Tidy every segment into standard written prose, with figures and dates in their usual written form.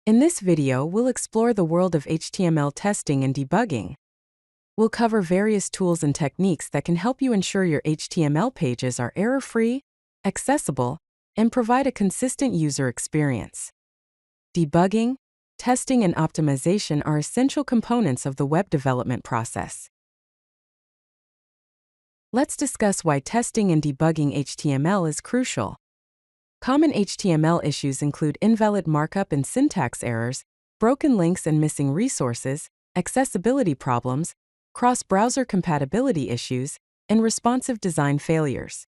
In this video, we'll explore the world of HTML testing and debugging. We'll cover various tools and techniques that can help you ensure your HTML pages are error-free, accessible, and provide a consistent user experience. Debugging, testing, and optimization are essential components of the web development process. Let's discuss why testing and debugging HTML is crucial. Common HTML issues include invalid markup and syntax errors, broken links and missing resources, accessibility problems, cross-browser compatibility issues, and responsive design failures.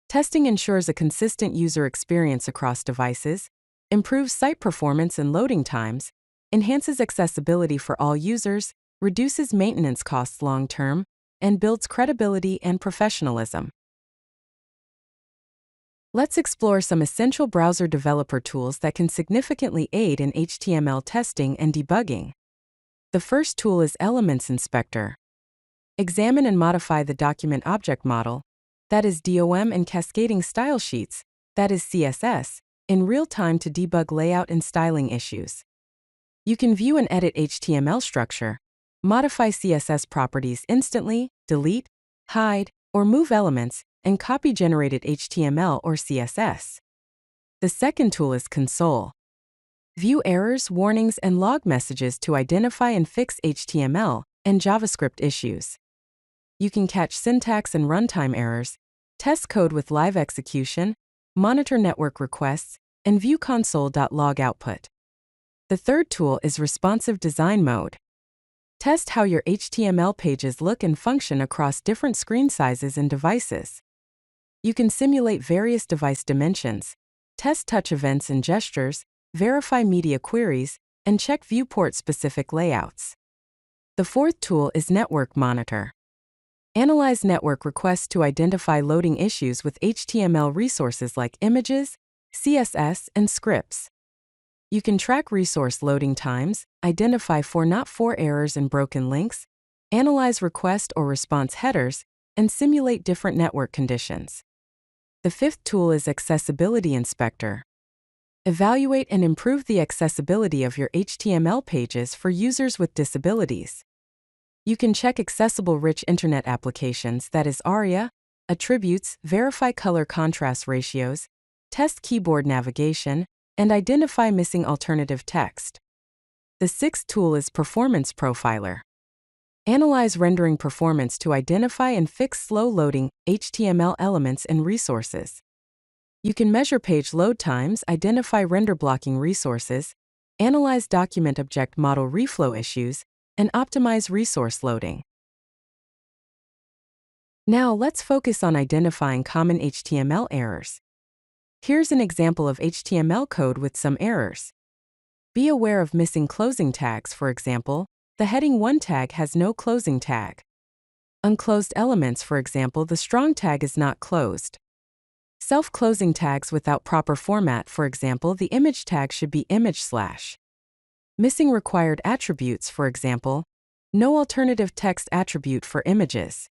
Testing ensures a consistent user experience across devices, improves site performance and loading times, enhances accessibility for all users, reduces maintenance costs long-term, and builds credibility and professionalism. Let's explore some essential browser developer tools that can significantly aid in HTML testing and debugging. The first tool is Elements Inspector. Examine and modify the document object model, that is DOM, and cascading style sheets, that is CSS, in real time to debug layout and styling issues. You can view and edit HTML structure, modify CSS properties instantly, delete, hide, or move elements, and copy generated HTML or CSS. The second tool is Console. View errors, warnings, and log messages to identify and fix HTML and JavaScript issues. You can catch syntax and runtime errors, test code with live execution, monitor network requests, and view console.log output. The third tool is Responsive Design Mode. Test how your HTML pages look and function across different screen sizes and devices. You can simulate various device dimensions, test touch events and gestures, verify media queries, and check viewport-specific layouts. The fourth tool is Network Monitor. Analyze network requests to identify loading issues with HTML resources like images, CSS, and scripts. You can track resource loading times, identify 404 errors and broken links, analyze request or response headers, and simulate different network conditions. The fifth tool is Accessibility Inspector. Evaluate and improve the accessibility of your HTML pages for users with disabilities. You can check accessible rich internet applications, that is ARIA, attributes, verify color contrast ratios, test keyboard navigation, and identify missing alternative text. The sixth tool is Performance Profiler. Analyze rendering performance to identify and fix slow-loading HTML elements and resources. You can measure page load times, identify render blocking resources, analyze document object model reflow issues, and optimize resource loading. Now let's focus on identifying common HTML errors. Here's an example of HTML code with some errors. Be aware of missing closing tags, for example, the heading 1 tag has no closing tag. Unclosed elements, for example, the strong tag is not closed. Self-closing tags without proper format, for example, the image tag should be image/. Missing required attributes, for example, no alternative text attribute for images.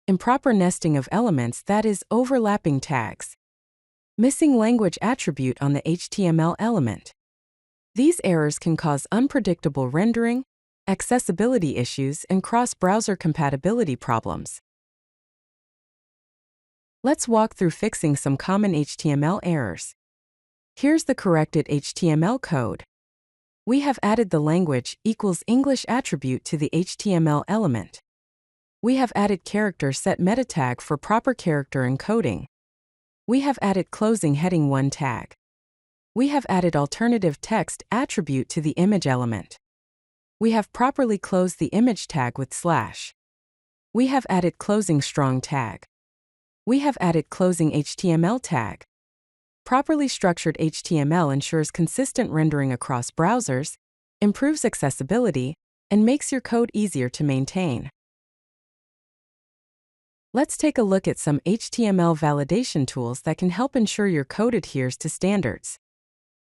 Improper nesting of elements, that is, overlapping tags. Missing language attribute on the HTML element. These errors can cause unpredictable rendering, accessibility issues, and cross-browser compatibility problems. Let's walk through fixing some common HTML errors. Here's the corrected HTML code. We have added the language = English attribute to the HTML element. We have added character set meta tag for proper character encoding. We have added closing heading 1 tag. We have added alternative text attribute to the image element. We have properly closed the image tag with /. We have added closing strong tag. We have added closing HTML tag. Properly structured HTML ensures consistent rendering across browsers, improves accessibility, and makes your code easier to maintain. Let's take a look at some HTML validation tools that can help ensure your code adheres to standards.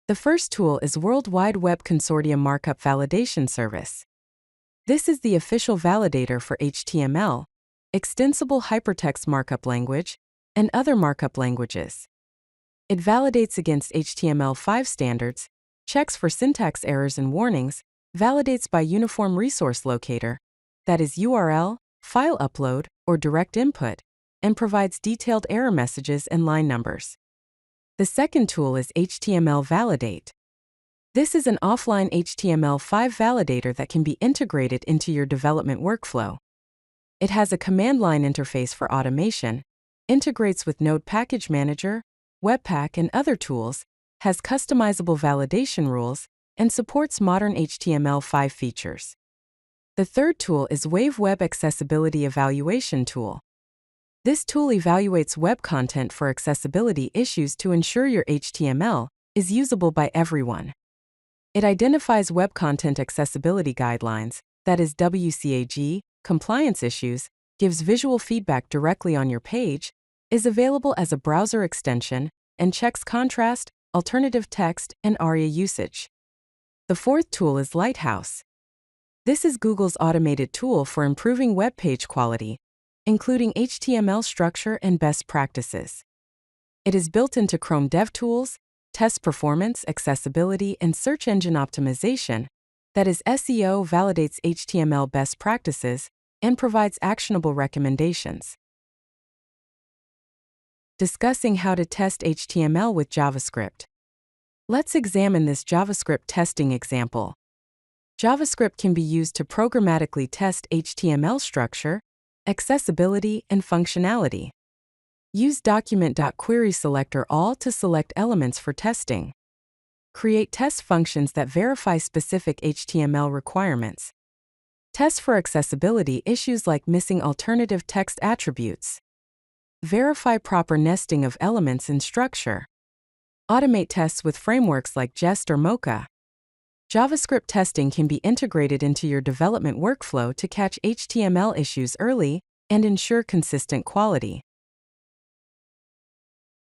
The first tool is World Wide Web Consortium Markup Validation Service. This is the official validator for HTML, extensible hypertext markup language, and other markup languages. It validates against HTML5 standards, checks for syntax errors and warnings, validates by Uniform Resource Locator, that is URL, file upload, or direct input, and provides detailed error messages and line numbers. The second tool is HTML Validate. This is an offline HTML5 validator that can be integrated into your development workflow. It has a command line interface for automation, integrates with Node Package Manager, Webpack, and other tools, has customizable validation rules, and supports modern HTML5 features. The third tool is Wave Web Accessibility Evaluation Tool. This tool evaluates web content for accessibility issues to ensure your HTML is usable by everyone. It identifies web content accessibility guidelines, that is WCAG, compliance issues, gives visual feedback directly on your page, is available as a browser extension, and checks contrast, alternative text, and ARIA usage. The fourth tool is Lighthouse. This is Google's automated tool for improving web page quality, including HTML structure and best practices. It is built into Chrome DevTools, tests performance, accessibility, and search engine optimization, that is SEO, validates HTML best practices, and provides actionable recommendations. Discussing how to test HTML with JavaScript. Let's examine this JavaScript testing example. JavaScript can be used to programmatically test HTML structure, accessibility, and functionality. Use document.querySelector to select elements for testing. Create test functions that verify specific HTML requirements. Test for accessibility issues like missing alternative text attributes. Verify proper nesting of elements in structure. Automate tests with frameworks like Jest or Mocha. JavaScript testing can be integrated into your development workflow to catch HTML issues early and ensure consistent quality.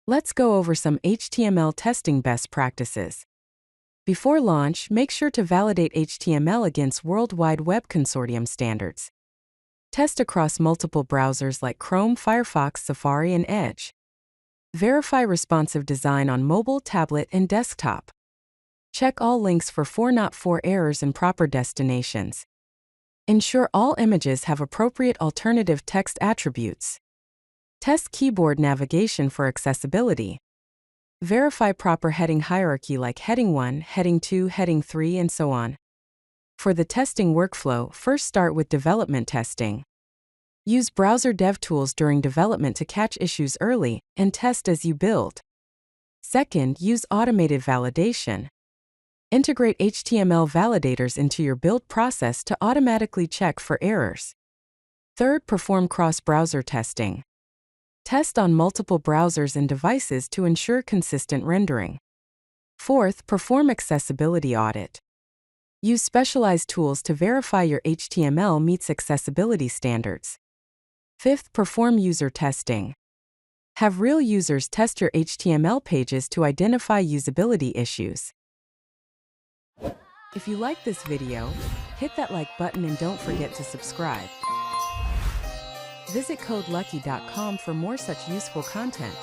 Let's go over some HTML testing best practices. Before launch, make sure to validate HTML against World Wide Web Consortium standards. Test across multiple browsers like Chrome, Firefox, Safari, and Edge. Verify responsive design on mobile, tablet, and desktop. Check all links for 404 errors and proper destinations. Ensure all images have appropriate alternative text attributes. Test keyboard navigation for accessibility. Verify proper heading hierarchy like heading 1, heading 2, heading 3, and so on. For the testing workflow, first start with development testing. Use browser DevTools during development to catch issues early and test as you build. Second, use automated validation. Integrate HTML validators into your build process to automatically check for errors. Third, perform cross-browser testing. Test on multiple browsers and devices to ensure consistent rendering. Fourth, perform accessibility audit. Use specialized tools to verify your HTML meets accessibility standards. Fifth, perform user testing. Have real users test your HTML pages to identify usability issues. If you like this video, hit that like button and don't forget to subscribe. Visit codelucky.com for more such useful content.